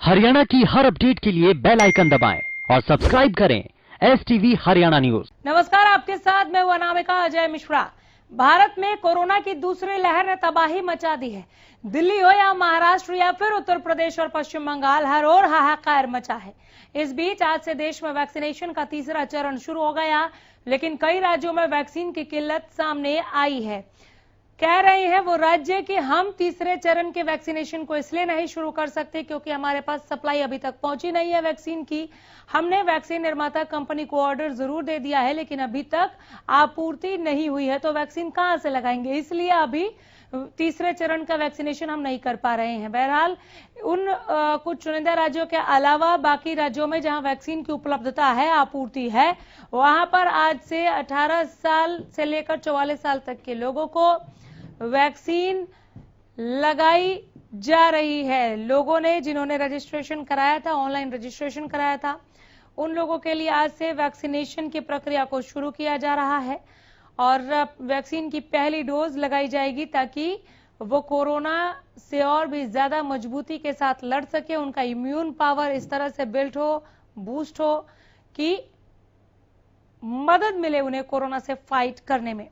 हरियाणा की हर अपडेट के लिए बेल आइकन दबाएं और सब्सक्राइब करें STV हरियाणा न्यूज। नमस्कार, आपके साथ मैं हूं अनामिका अजय मिश्रा। भारत में कोरोना की दूसरी लहर ने तबाही मचा दी है। दिल्ली हो या महाराष्ट्र या फिर उत्तर प्रदेश और पश्चिम बंगाल, हर ओर हाहाकार मचा है। इस बीच आज से देश में वैक्सीनेशन का तीसरा चरण शुरू हो गया, लेकिन कई राज्यों में वैक्सीन की किल्लत सामने आई है। कह रहे हैं वो राज्य कि हम तीसरे चरण के वैक्सीनेशन को इसलिए नहीं शुरू कर सकते क्योंकि हमारे पास सप्लाई अभी तक पहुंची नहीं है वैक्सीन की। हमने वैक्सीन निर्माता कंपनी को ऑर्डर जरूर दे दिया है, लेकिन अभी तक आपूर्ति नहीं हुई है, तो वैक्सीन कहां से लगाएंगे, इसलिए अभी तीसरे चरण का वैक्सीनेशन हम नहीं कर पा रहे हैं। बहरहाल उन कुछ चुनिंदा राज्यों के अलावा बाकी राज्यों में जहां वैक्सीन की उपलब्धता है, आपूर्ति है, वहां पर आज से 18 साल से लेकर 44 साल तक के लोगों को वैक्सीन लगाई जा रही है। लोगों ने जिन्होंने रजिस्ट्रेशन कराया था, ऑनलाइन रजिस्ट्रेशन कराया था, उन लोगों के लिए आज से वैक्सीनेशन की प्रक्रिया को शुरू किया जा रहा है और वैक्सीन की पहली डोज लगाई जाएगी ताकि वो कोरोना से और भी ज्यादा मजबूती के साथ लड़ सके, उनका इम्यून पावर इस तरह से बिल्ड हो, बूस्ट हो कि मदद मिले उन्हें कोरोना से फाइट करने में।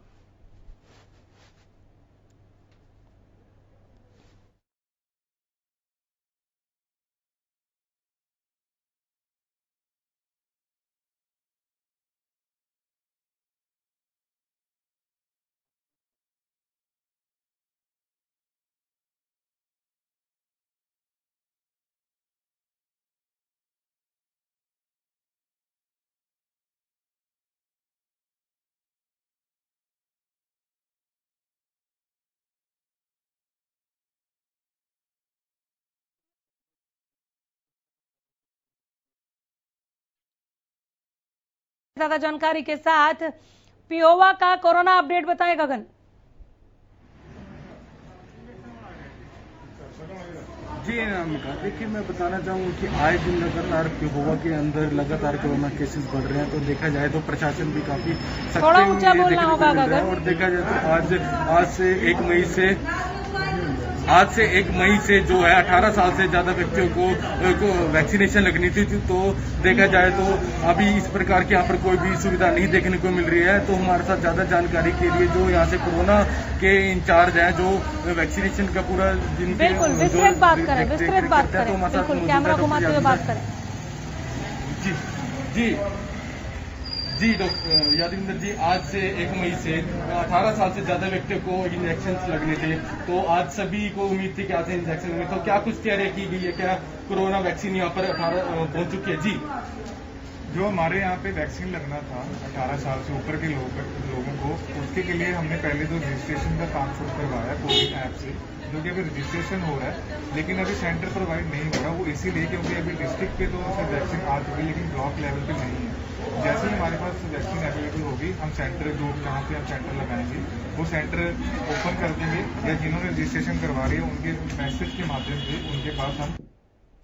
ज्यादा जानकारी के साथ पियोवा का कोरोना अपडेट बताएं गगन। जी अनामिका, देखिए मैं बताना चाहूँगा कि आए दिन लगातार पिहोवा के अंदर लगातार कोरोना केसेस बढ़ रहे हैं। तो देखा जाए तो प्रशासन भी काफी थोड़ा ऊंचा बोलना होगा गगन। और देखा जाए तो आज से 1 मई से जो है 18 साल से ज्यादा व्यक्तियों को वैक्सीनेशन लगनी थी। तो देखा जाए तो अभी इस प्रकार की यहाँ पर कोई भी सुविधा नहीं देखने को मिल रही है। तो हमारे साथ ज्यादा जानकारी के लिए जो यहाँ से कोरोना के इंचार्ज हैं, जो वैक्सीनेशन का पूरा बिल्कुल विस्तृत बात करें, बिल्कुल कैमरा घुमाते हुए बात करें। जी डॉक्टर यादविंदर जी, आज से 1 मई से 18 साल से ज्यादा व्यक्तियों को इंजेक्शन लगने थे। तो आज सभी को उम्मीद थी कि आज इंजेक्शन लगने, तो क्या कुछ तैयारी की गई है? क्या कोरोना वैक्सीन यहाँ पर 18 पहुंच चुकी है? जी, जो हमारे यहाँ पे वैक्सीन लगना था 18 साल से ऊपर के लोगों को, उसके लिए हमने पहले तो रजिस्ट्रेशन का काम शुरू करवाया कोविन ऐप से, जो कि अभी रजिस्ट्रेशन हो रहा है, लेकिन अभी सेंटर प्रोवाइड नहीं हो रहा। वो इसीलिए क्योंकि अभी डिस्ट्रिक्ट पे तो वैक्सीन आ चुकी है, लेकिन ब्लॉक लेवल पे नहीं है। जैसे ही हमारे पास वैक्सीन अवेलेबल होगी, हम सेंटर जो जहाँ पे हम सेंटर लगाएंगे वो सेंटर ओपन कर देंगे, या जिन्होंने रजिस्ट्रेशन करवा रही है उनके मैसेज के माध्यम से उनके पास हम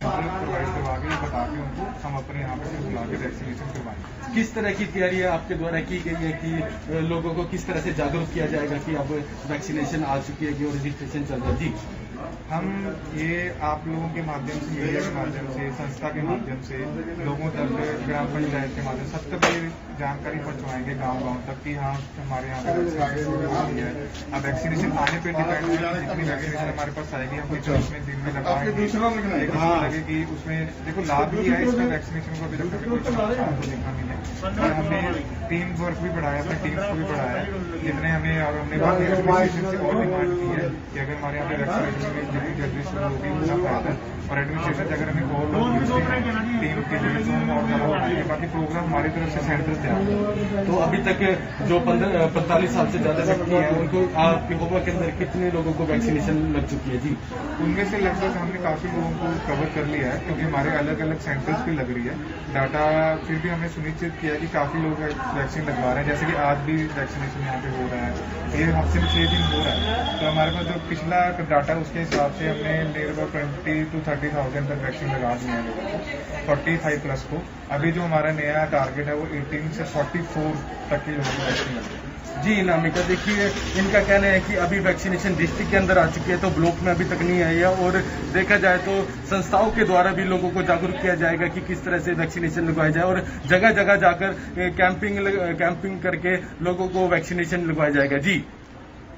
प्रोवाइड करवा के बता के उनको हम अपने यहाँ पे बुला के वैक्सीनेशन करवाएंगे। किस तरह की तैयारी आपके द्वारा की गई है कि लोगों को किस तरह से जागरूक किया जाएगा कि अब वैक्सीनेशन आ चुकी है और रजिस्ट्रेशन चल रहा है? जी, हम ये आप लोगों के माध्यम से, मीडिया के माध्यम से, संस्था के माध्यम से, लोगों तक, ग्राम पंचायत के माध्यम से सब तक ये जानकारी पहुंचवाएंगे गांव-गांव तक कि हाँ हमारे यहाँ पे वैक्सीनेशन शुरू हो गई है। अब वैक्सीनेशन आने पे डिपेंड है, जितनी वैक्सीनेशन हमारे पास आएगी हम कितने दिन में लगाएंगे। लगे कि उसमें देखो लाभ भी है इसमें वैक्सीनेशन को, अभी तक हमें कोई नुकसान तो देखा नहीं है। और हमने टीम वर्क भी बढ़ाया, अपने टीम्स को भी बढ़ाया है जितने हमें, और हमने एडमिनिस्ट्रेशन से और डिमांड की है कि अगर हमारे यहाँ पे वैक्सीनेशन जितनी जल्दी शुरू होगी उतना फायदा है। और एडमिनिस्ट्रेशन से अगर हमें और लोग मिलते हैं टीम के लिए तो हम और ज्यादा बढ़ाएंगे। बाकी प्रोग्राम हमारी तरफ से सेंटर से आएंगे। तो अभी तक जो 45 साल से ज्यादा व्यक्ति हैं उनको पिहोवा के अंदर कितने लोगों को वैक्सीनेशन लग चुकी है? जी, उनमें से लगभग हमने काफी लोगों को कवर कर लिया है, क्योंकि हमारे अलग अलग सेंटर्स पे लग रही है डाटा। फिर भी हमने सुनिश्चित किया कि काफी लोग वैक्सीन लगवा रहे हैं, जैसे कि आज भी वैक्सीनेशन यहाँ पे हो रहा है, ये हफ्ते में 6 दिन हो रहा है। तो हमारे पास जो पिछला डाटा उसके हिसाब से हमने नियर अबाउट 20,000 to 30,000 तक वैक्सीन लगा दी है लोगों को, 45 प्लस को। अभी जो हमारा नया टारगेट है वो 18 से 44 तक के लोगों को वैक्सीन लगे। जी नामिका, देखिए इनका कहना है कि अभी वैक्सीनेशन डिस्ट्रिक्ट के अंदर आ चुकी है, तो ब्लॉक में अभी तक नहीं आई है। और देखा जाए तो संस्थाओं के द्वारा भी लोगों को जागरूक किया जाएगा कि किस तरह से वैक्सीनेशन लगवाया जाए, और जगह जगह जाकर कैंपिंग करके लोगों को वैक्सीनेशन लगवाया जाएगा। जी,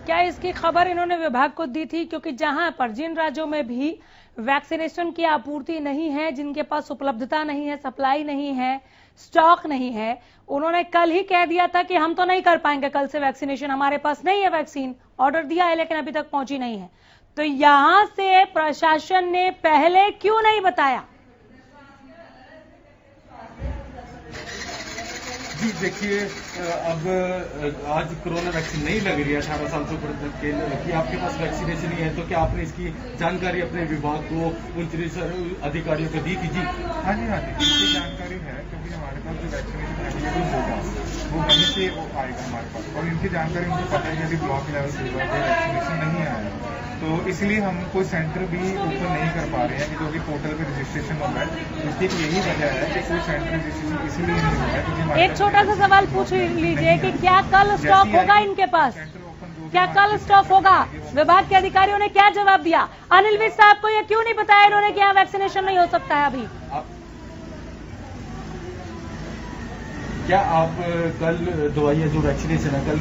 क्या इसकी खबर इन्होंने विभाग को दी थी? क्योंकि जहां पर जिन राज्यों में भी वैक्सीनेशन की आपूर्ति नहीं है, जिनके पास उपलब्धता नहीं है, सप्लाई नहीं है, स्टॉक नहीं है, उन्होंने कल ही कह दिया था कि हम तो नहीं कर पाएंगे कल से वैक्सीनेशन, हमारे पास नहीं है वैक्सीन। ऑर्डर दिया है लेकिन अभी तक पहुंची नहीं है। तो यहां से प्रशासन ने पहले क्यों नहीं बताया? जी देखिए, अब आज कोरोना वैक्सीन नहीं लग रही है 18 साल से ऊपर तक के कि आपके पास वैक्सीनेशन नहीं है, तो क्या आपने इसकी जानकारी अपने विभाग को, उन अधिकारियों को दी थी? जी हाँ जी, इसकी जानकारी है, क्योंकि हमारे पास जो वैक्सीनेशन अवेलेबल होगा वो वहीं से आएगा हमारे पास, और इनकी जानकारी उनको पता है कि अभी ब्लॉक लेवल से वैक्सीनेशन नहीं आया है, तो इसलिए हम कोई सेंटर भी ओपन नहीं कर पा रहे हैं कि जो कि पोर्टल पे रजिस्ट्रेशन हो रहा है। इसकी यही वजह है कि कोई सेंटर रजिस्ट्रेशन इसलिए नहीं हो रहा है क्योंकि एक छोटा सा सवाल पूछ लीजिए कि क्या कल स्टॉक होगा इनके पास? क्या कल स्टॉक होगा? विभाग के अधिकारियों ने क्या जवाब दिया? अनिल विज साहब को यह क्यों नहीं बताया इन्होंने कि यहाँ वैक्सीनेशन नहीं हो सकता है अभी? क्या आप कल दवाइयाँ जो वैक्सीनेशन है कल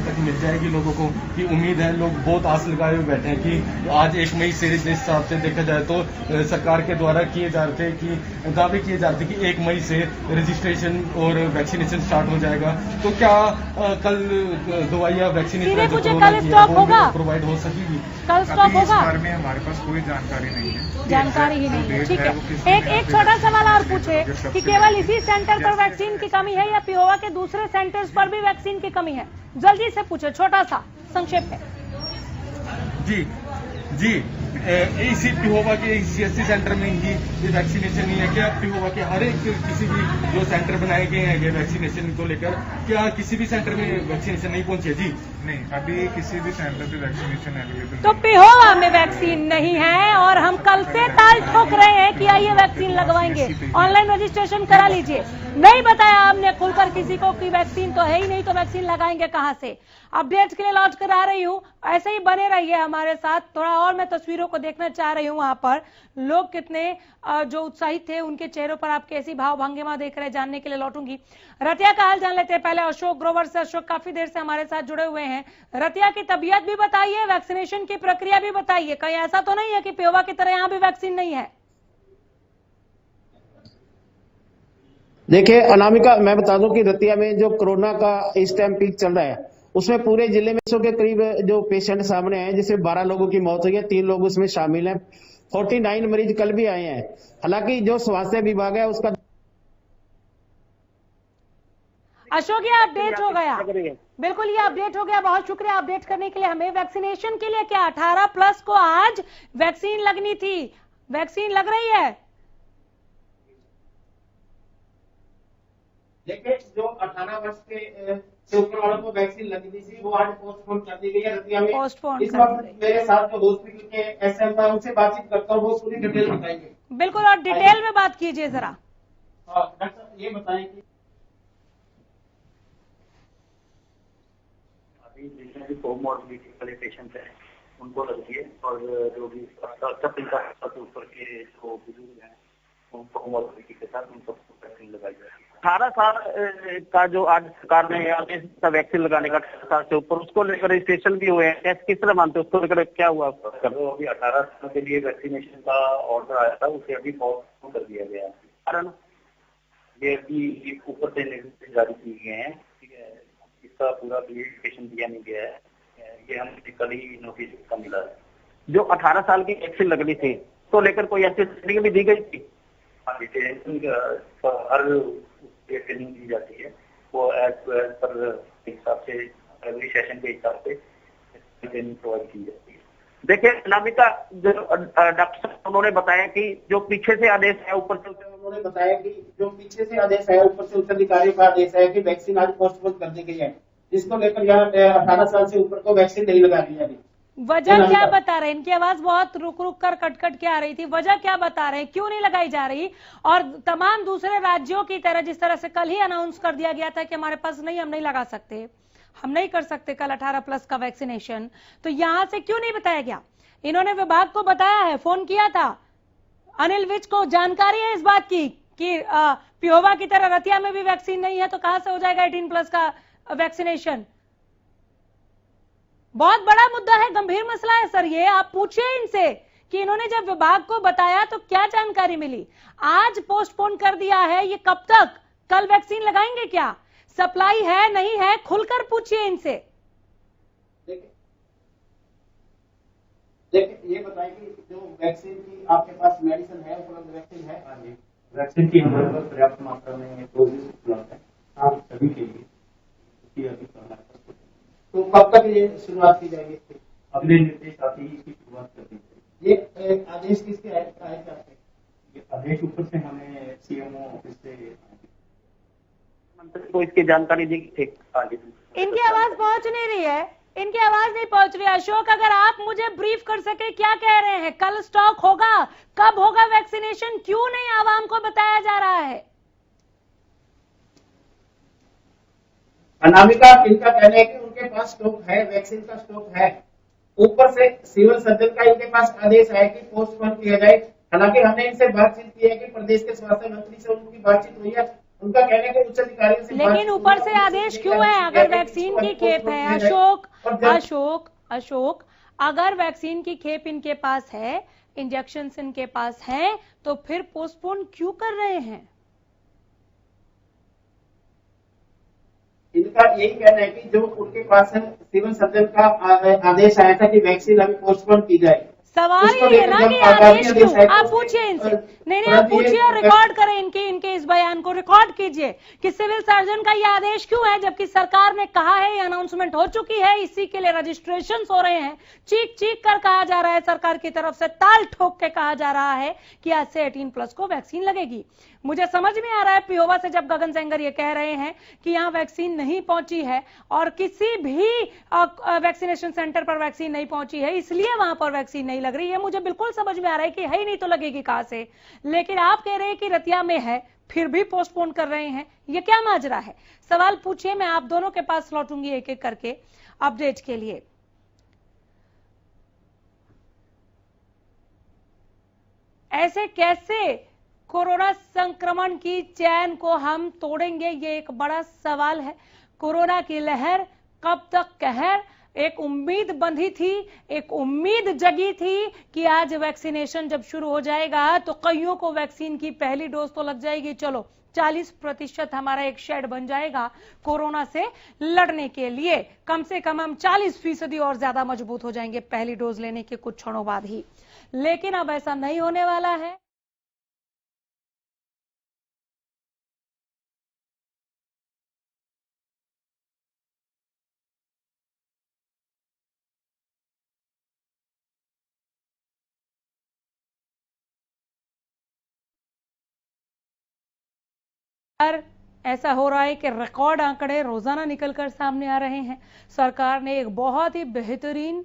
तक मिल जाएगी लोगों को? कि उम्मीद है, लोग बहुत आस लगाए हुए बैठे हैं कि आज 1 मई से जिस हिसाब से देखा जाए तो सरकार के द्वारा किए जा रहे थे कि दावे किए जा रहे थे कि 1 मई से रजिस्ट्रेशन और वैक्सीनेशन स्टार्ट हो जाएगा, तो क्या कल दवाइयाँ वैक्सीनेशन प्रोवाइड हो सकेगी? कल स्टॉक होगा? इस बारे में हमारे पास कोई जानकारी नहीं है। जानकारी ही नहीं है, ठीक है। एक छोटा सवाल और पूछे कि केवल इसी सेंटर पर वैक्सीन की कमी है या पिहोवा के दूसरे सेंटर्स पर भी वैक्सीन की कमी है? जल्दी से पूछे, छोटा सा संक्षेप में। जी इसी पिहोवा के सीएससी सेंटर में ही ये वैक्सीनेशन नहीं है क्या? पिहोवा के हर एक किसी भी जो सेंटर बनाए गए हैं वैक्सीनेशन को लेकर, क्या किसी भी सेंटर में वैक्सीनेशन नहीं पहुंची है? जी नहीं, अभी किसी भी सेंटर पे वैक्सीनेशन अवेलेबल तो पिहोवा में वैक्सीन नहीं है और हम कल से ताल ठोक रहे हैं कि आइए वैक्सीन लगवाएंगे, ऑनलाइन रजिस्ट्रेशन करा लीजिए। नहीं बताया हमने खुलकर किसी को कि वैक्सीन तो है ही नहीं, तो वैक्सीन लगाएंगे कहां से? अपडेट्स के लिए लॉन्च करा रही हूँ, ऐसे ही बने रहिए हमारे साथ। थोड़ा और मैं तस्वीरों को देखना चाह रही हूँ, वहां पर लोग कितने जो उत्साहित थे, उनके चेहरों पर आप कैसी भाव भंगिमा देख रहे हैं, जानने के लिए लौटूंगी। रतिया का हाल जान लेते हैं पहले अशोक ग्रोवर से। अशोक काफी देर से हमारे साथ जुड़े हुए हैं। रतिया की तबीयत भी बताइए, वैक्सीनेशन की प्रक्रिया भी बताइए। कहीं ऐसा तो नहीं है कि पिहोवा की तरह यहाँ भी वैक्सीन नहीं है? देखिए अनामिका, मैं बता दूं कि रतिया में जो कोरोना का इस टाइम पीक चल रहा है, उसमें पूरे जिले में 100 के करीब जो पेशेंट सामने हैं, जिसमें 12 लोगों की मौत हुई है, 3 लोग उसमें शामिल हैं। 49 मरीज कल भी आए हैं। हालांकि जो स्वास्थ्य विभाग है उसका अशोक ये अपडेट हो गया, बिल्कुल ये अपडेट हो गया। बहुत शुक्रिया अपडेट करने के लिए हमें। वैक्सीनेशन के लिए क्या 18+ को आज वैक्सीन लगनी थी? वैक्सीन लग रही है? देखिए, जो 18 वर्ष से ऊपर वालों को वैक्सीन लगनी थी वो आज पोस्टपोन कर दी गई है रतिया में। इस वक्त मेरे साथ जो हॉस्पिटल के एसएम है उनसे बातचीत करता हूँ, वो पूरी डिटेल बताएंगे। बिल्कुल, और डिटेल में बात कीजिए जरा। डॉक्टर साहब ये बताएं कि अभी जितने भी कोमॉर्बिडिटी वाले पेशेंट हैं उनको लगी है, और जो भी 70 साल से ऊपर के जो बुजुर्ग हैं उनको कोमॉर्बिडिटी के साथ उन सबको वैक्सीन लगाई जाएगी। 18 साल का जो आज सरकार ने आदेश दिया वैक्सीन लगाने का 18 साल से ऊपर, उसको लेकर रजिस्ट्रेशन भी हुए हैं। किस तरह मानते हैं, उसको लेकर क्या हुआ? तो अभी 18 साल के लिए वैक्सीनेशन का ऑर्डर आया था, उसे अभी पोस्टपोन कर दिया गया है। कारण ये अभी ऊपर से निर्देश जारी किए गए हैं, ठीक है, इसका पूरा क्लियरिफिकेशन दिया नहीं गया है। ये हमें कल ही नोटिस का मिला है। जो 18 साल की वैक्सीन लगनी थी तो लेकर कोई ऐसी ट्रेनिंग भी दी गई थी? हाँ जी, हर ट्रेनिंग दी जाती है, वो एज पर हिसाब से एवरी सेशन के हिसाब से ट्रेनिंग प्रोवाइड की जाती है। देखिए अनामिका, जो डॉक्टर साहब उन्होंने बताया कि जो पीछे से आदेश है ऊपर से, उन्होंने बताया कि जो पीछे से आदेश है ऊपर से उच्च अधिकारी का आदेश है कि वैक्सीन आज पोस्टपोन कर दी गई है, जिसको लेकर यहाँ 18 साल से ऊपर को वैक्सीन नहीं लगा रही है। अभी वजह क्या बता रहे हैं? इनकी आवाज बहुत रुक रुक कर कट के आ रही थी। वजह क्या बता रहे हैं, क्यों नहीं लगाई जा रही? और तमाम दूसरे राज्यों की तरह जिस तरह से कल ही अनाउंस कर दिया गया था कि हमारे पास नहीं, हम नहीं लगा सकते, हम नहीं कर सकते कल 18+ का वैक्सीनेशन, तो यहां से क्यों नहीं बताया गया? इन्होंने विभाग को बताया है, फोन किया था अनिल विज को, जानकारी है इस बात की कि पिहोवा की तरह रतिया में भी वैक्सीन नहीं है, तो कहां से हो जाएगा 18+ का वैक्सीनेशन? बहुत बड़ा मुद्दा है, गंभीर मसला है सर ये। आप पूछिए इनसे कि इन्होंने जब विभाग को बताया तो क्या जानकारी मिली। आज पोस्टपोन कर दिया है, ये कब तक? कल वैक्सीन लगाएंगे क्या? सप्लाई है नहीं है, खुलकर पूछिए इनसे। देखिए ये बताइए कि जो वैक्सीन की आपके पास मेडिसिन है, उपलब्ध वैक्सीन है? हाँ जी, वैक्सीन की हमारे पास पर्याप्त मात्रा में डोजेस उपलब्ध है आप सभी के लिए। तो कब तक ये शुरुआत की जाएगी? अगले निर्देश आते ही इसकी शुरुआत कर दी जाएगी। ये आदेश किसके आए? ये आदेश ऊपर से हमें सीएमओ ऑफिस से मंत्री को इसकी जानकारी दी ठीक आगे। इनकी आवाज पहुंच नहीं रही है, इनकी आवाज नहीं पहुंच रही है। अशोक, अगर आप मुझे ब्रीफ कर सके, क्या कह रहे हैं? कल स्टॉक होगा, कब होगा वैक्सीनेशन, क्यों नहीं आवाम को बताया जा रहा है? अनामिका, इनका कहना है कि उनके पास स्टॉक है, वैक्सीन का स्टॉक है। ऊपर से सिविल सर्जन का इनके पास आदेश है कि पोस्टपोन किया जाए। हालांकि हमने इनसे बातचीत की है कि प्रदेश के स्वास्थ्य मंत्री से उनकी बातचीत हुई है, उनका कहना है कि उच्च अधिकारियों से, लेकिन ऊपर से आदेश क्यों है? अगर वैक्सीन की खेप है अशोक, अगर वैक्सीन की खेप इनके पास है, इंजेक्शन इनके पास है, तो फिर पोस्टपोन क्यों कर रहे हैं? इनका यही कहना है कि जो उनके पास है, सिविल सर्जन का आदेश आया था कि वैक्सीन अभी पोस्टपोन की जाए। सवाल ये है ना कि आदेश क्यों? आप पूछिए इनसे, नहीं आप पूछिए और रिकॉर्ड करें इनके इस बयान को रिकॉर्ड कीजिए कि सिविल सर्जन का ये आदेश क्यों है, जबकि सरकार ने कहा है, ये अनाउंसमेंट हो चुकी है, इसी के लिए रजिस्ट्रेशन हो रहे हैं। चीख चीख कर कहा जा रहा है, सरकार की तरफ से ताल ठोक के कहा जा रहा है कि आज से 18+ को वैक्सीन लगेगी। मुझे समझ में आ रहा है पिहोवा से जब गगन सेंगर ये कह रहे हैं कि यहाँ वैक्सीन नहीं पहुंची है और किसी भी वैक्सीनेशन सेंटर पर वैक्सीन नहीं पहुंची है, इसलिए वहां पर वैक्सीन नहीं लग रही है। मुझे बिल्कुल समझ में आ रहा है कि है ही नहीं तो लगेगी कहां से। लेकिन आप कह रहे हैं कि रतिया में है, फिर भी पोस्टपोन कर रहे हैं, ये क्या माजरा है? सवाल पूछिए, मैं आप दोनों के पास लौटूंगी एक एक करके अपडेट के लिए। ऐसे कैसे कोरोना संक्रमण की चैन को हम तोड़ेंगे, ये एक बड़ा सवाल है। कोरोना की लहर कब तक कहर, एक उम्मीद बंधी थी, एक उम्मीद जगी थी कि आज वैक्सीनेशन जब शुरू हो जाएगा तो कईयों को वैक्सीन की पहली डोज तो लग जाएगी, चलो 40% हमारा एक शेड बन जाएगा कोरोना से लड़ने के लिए। कम से कम हम 40% और ज्यादा मजबूत हो जाएंगे पहली डोज लेने के कुछ क्षणों बाद ही। लेकिन अब ऐसा नहीं होने वाला है। ऐसा हो रहा है कि रिकॉर्ड आंकड़े रोजाना निकलकर सामने आ रहे हैं। सरकार ने एक बहुत ही बेहतरीन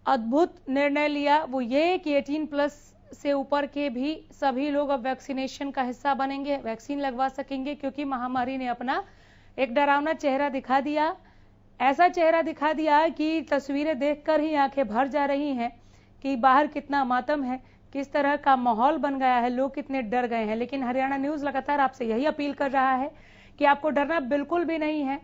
अद्भुत निर्णय लिया, वो ये कि 18+ से ऊपर के भी सभी लोग अब वैक्सीनेशन का हिस्सा बनेंगे, वैक्सीन लगवा सकेंगे, क्योंकि महामारी ने अपना एक डरावना चेहरा दिखा दिया। ऐसा चेहरा दिखा दिया कि तस्वीरें देखकर ही आंखें भर जा रही हैं कि बाहर कितना मातम है, किस तरह का माहौल बन गया है, लोग कितने डर गए हैं। लेकिन हरियाणा न्यूज लगातार आपसे यही अपील कर रहा है कि आपको डरना बिल्कुल भी नहीं है।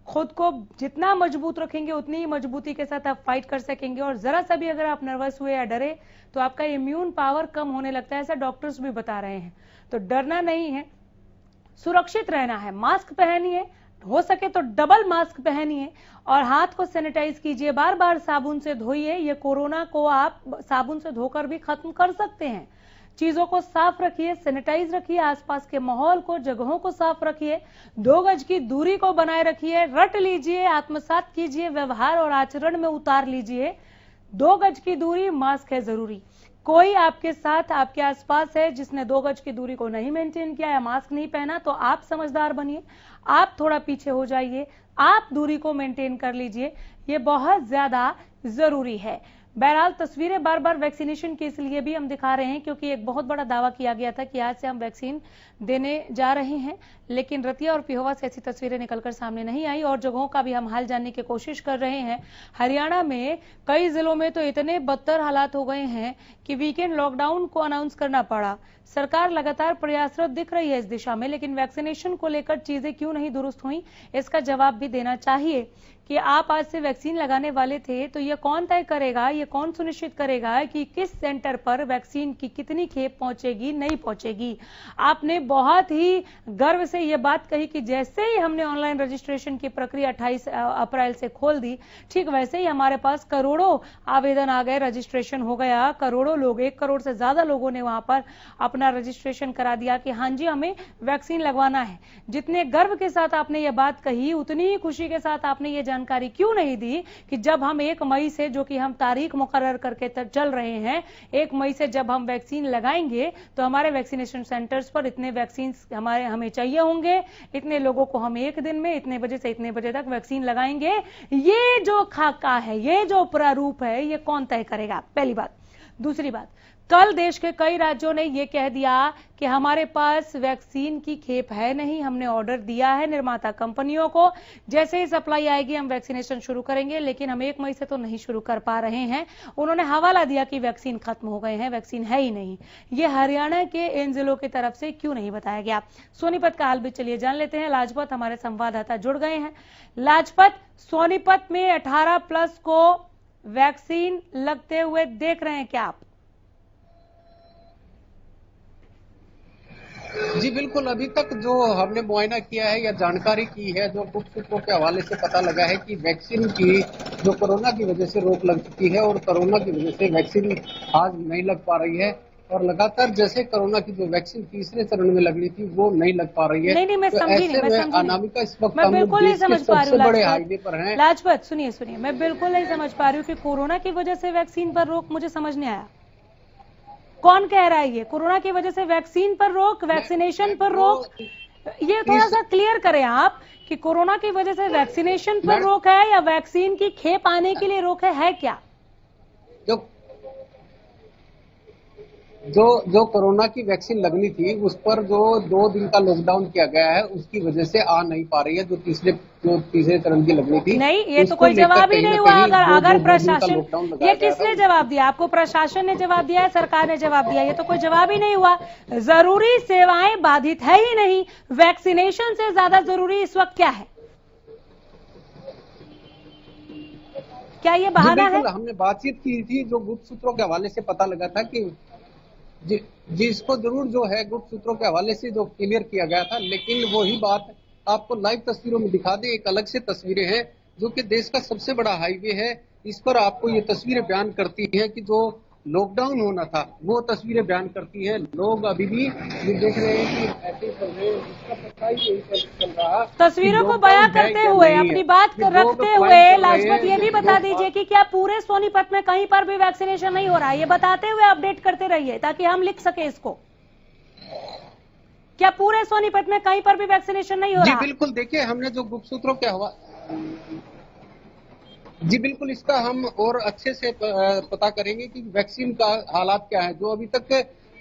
खुद को जितना मजबूत रखेंगे उतनी ही मजबूती के साथ आप फाइट कर सकेंगे। और जरा सा भी अगर आप नर्वस हुए या डरे तो आपका इम्यून पावर कम होने लगता है, ऐसा डॉक्टर्स भी बता रहे हैं। तो डरना नहीं है, सुरक्षित रहना है। मास्क पहनिए, हो सके तो डबल मास्क पहनिए और हाथ को सैनिटाइज कीजिए, बार बार साबुन से धोइए। ये कोरोना को आप साबुन से धोकर भी खत्म कर सकते हैं। चीजों को साफ रखिए, सैनिटाइज रखिए, आसपास के माहौल को, जगहों को साफ रखिए, 2 गज की दूरी को बनाए रखिए, रट लीजिए, आत्मसात कीजिए, व्यवहार और आचरण में उतार लीजिए। 2 गज की दूरी, मास्क है जरूरी। कोई आपके साथ, आपके आसपास है जिसने 2 गज की दूरी को नहीं मेंटेन किया या मास्क नहीं पहना, तो आप समझदार बनिए, आप थोड़ा पीछे हो जाइए, आप दूरी को मेंटेन कर लीजिए, ये बहुत ज्यादा जरूरी है। बहरहाल तस्वीरें बार बार वैक्सीनेशन के इसलिए भी हम दिखा रहे हैं क्योंकि एक बहुत बड़ा दावा किया गया था कि आज से हम वैक्सीन देने जा रहे हैं, लेकिन रतिया और पिहोवा से ऐसी तस्वीरें निकलकर सामने नहीं आई और जगहों का भी हम हाल जानने की कोशिश कर रहे हैं। हरियाणा में कई जिलों में तो इतने बदतर हालात हो गए हैं कि वीकेंड लॉकडाउन को अनाउंस करना पड़ा। सरकार लगातार प्रयासरत दिख रही है इस दिशा में, लेकिन वैक्सीनेशन को लेकर चीजें क्यों नहीं दुरुस्त हुई, इसका जवाब भी देना चाहिए कि आप आज से वैक्सीन लगाने वाले थे तो ये कौन तय करेगा, ये कौन सुनिश्चित करेगा कि किस सेंटर पर वैक्सीन की कितनी खेप पहुंचेगी, नहीं पहुंचेगी। आपने बहुत ही गर्व से ये बात कही कि जैसे ही हमने ऑनलाइन रजिस्ट्रेशन की प्रक्रिया 28 अप्रैल से खोल दी, ठीक वैसे ही हमारे पास करोड़ों आवेदन आ गए, रजिस्ट्रेशन हो गया, करोड़ों लोग, 1 करोड़ से ज्यादा लोगों ने वहां पर अपना रजिस्ट्रेशन करा दिया कि हाँ जी हमें वैक्सीन लगवाना है। जितने गर्व के साथ आपने ये बात कही, उतनी ही खुशी के साथ आपने ये जानकारी क्यों नहीं दी कि जब हम 1 मई से, जो कि हम तारीख मुकर्रर करके चल रहे हैं, 1 मई से जब हम वैक्सीन लगाएंगे तो हमारे वैक्सीनेशन सेंटर्स पर इतने वैक्सीन हमें चाहिए होंगे, इतने लोगों को हम 1 दिन में इतने बजे से इतने बजे तक वैक्सीन लगाएंगे। ये जो खाका है, ये जो प्रारूप है, ये कौन तय करेगा? पहली बात। दूसरी बात, कल देश के कई राज्यों ने यह कह दिया कि हमारे पास वैक्सीन की खेप है नहीं, हमने ऑर्डर दिया है निर्माता कंपनियों को, जैसे ही सप्लाई आएगी हम वैक्सीनेशन शुरू करेंगे, लेकिन हम 1 मई से तो नहीं शुरू कर पा रहे हैं। उन्होंने हवाला दिया कि वैक्सीन खत्म हो गए हैं, वैक्सीन है ही नहीं। ये हरियाणा के इन जिलों की तरफ से क्यों नहीं बताया गया? सोनीपत का हाल भी चलिए जान लेते हैं। लाजपत हमारे संवाददाता जुड़ गए हैं। लाजपत, सोनीपत में 18+ को वैक्सीन लगते हुए देख रहे हैं क्या आप? जी बिल्कुल, अभी तक जो हमने मुआयना किया है या जानकारी की है, जो गुप्त सूत्रों के हवाले से पता लगा है कि वैक्सीन की जो कोरोना की वजह से रोक लग चुकी है और कोरोना की वजह से वैक्सीन आज नहीं लग पा रही है और लगातार जैसे कोरोना की जो वैक्सीन तीसरे चरण में लगनी थी वो नहीं लग पा रही है। नहीं, मैं समझी नहीं। अनामिका इस वक्त मैं बिल्कुल नहीं समझ पा रही हूँ। बड़े हाईवे पर हैं। लाजपत सुनिए, मैं बिल्कुल नहीं समझ पा रही हूँ कि कोरोना की वजह से वैक्सीन पर रोक, मुझे समझ नहीं आया। कौन कह रहा है ये कोरोना की वजह से वैक्सीन पर रोक, वैक्सीनेशन पर रोक? ये थोड़ा सा क्लियर करें आप कि कोरोना की वजह से वैक्सीनेशन पर रोक है या वैक्सीन की खेप आने के लिए रोक है क्या? जो कोरोना की वैक्सीन लगनी थी उस पर जो 2 दिन का लॉकडाउन किया गया है उसकी वजह से आ नहीं पा रही है, जो तीसरे चरण की लगनी थी। नहीं, ये तो कोई जवाब ही नहीं हुआ। अगर प्रशासन, ये किसने जवाब दिया आपको? प्रशासन ने जवाब दिया है, सरकार ने जवाब दिया, ये तो कोई जवाब ही नहीं हुआ। जरूरी सेवाएं बाधित है ही नहीं, वैक्सीनेशन से ज्यादा जरूरी इस वक्त क्या है? क्या ये बहाना है? हमने बातचीत की थी, जो गुप्त सूत्रों के हवाले से पता लगा था कि जी इसको जरूर जो है गुप्त सूत्रों के हवाले से जो क्लियर किया गया था, लेकिन वही बात आपको लाइव तस्वीरों में दिखा दें। एक अलग से तस्वीरें हैं जो कि देश का सबसे बड़ा हाईवे है, इस पर आपको ये तस्वीरें बयान करती हैं कि जो लॉकडाउन होना था वो तस्वीरें बयान करती हैं। लोग अभी भी ये देख रहे हैं कि ऐसे चल रहे हैं, इसका पता ही नहीं चल रहा। तस्वीरों को बयां करते हुए, अपनी बात रखते हुए लाजपत ये भी बता दीजिए कि क्या पूरे सोनीपत में कहीं पर भी वैक्सीनेशन नहीं हो रहा है? ये बताते हुए अपडेट करते रहिए ताकि हम लिख सके इसको। क्या पूरे सोनीपत में कहीं पर भी वैक्सीनेशन नहीं हो रहा? जी बिल्कुल, देखिए हमने जो गुप्त सूत्रों के जी बिल्कुल, इसका हम और अच्छे से पता करेंगे कि वैक्सीन का हालात क्या है। जो अभी तक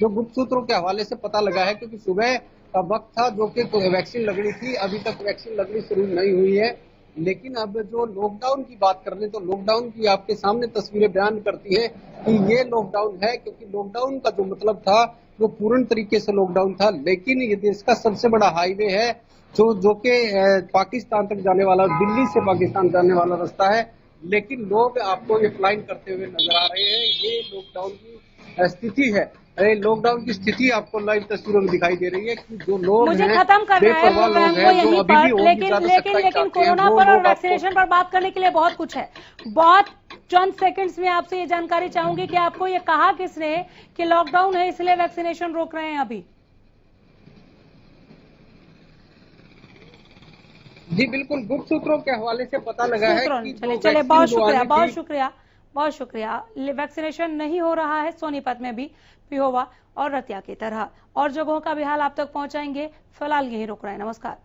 जो गुप्त सूत्रों के हवाले से पता लगा है, क्योंकि सुबह का वक्त था जो कि वैक्सीन लगनी थी, अभी तक वैक्सीन लगनी शुरू नहीं हुई है। लेकिन अब जो लॉकडाउन की बात कर ले तो लॉकडाउन की आपके सामने तस्वीरें बयान करती है कि ये लॉकडाउन है, क्योंकि लॉकडाउन का जो मतलब था वो पूर्ण तरीके से लॉकडाउन था। लेकिन ये देश का सबसे बड़ा हाईवे है जो कि पाकिस्तान तक जाने वाला, दिल्ली से पाकिस्तान जाने वाला रास्ता है, लेकिन लोग आपको ये फ्लाइंग करते हुए नजर आ रहे हैं। ये लॉकडाउन की स्थिति है, लॉकडाउन की स्थिति आपको लाइव तस्वीरों में दिखाई दे रही है कि जो लोग मुझे खत्म करना है प्रोग्राम को यहीं पर, लेकिन कोरोना पर और वैक्सीनेशन पर बात करने के लिए बहुत कुछ है। बहुत चंद सेकंड्स में आपसे ये जानकारी चाहूंगी कि आपको ये कहा किसने कि लॉकडाउन है इसलिए वैक्सीनेशन रोक रहे हैं अभी? जी बिल्कुल, गुप्त सूत्रों के हवाले से पता लगा है कि चलिए बहुत शुक्रिया। वैक्सीनेशन नहीं हो रहा है सोनीपत में भी, पिहोवा और रतिया की तरह, और जगहों का भी हाल आप तक पहुंचाएंगे। फिलहाल यहीं रुक रहे हैं। नमस्कार।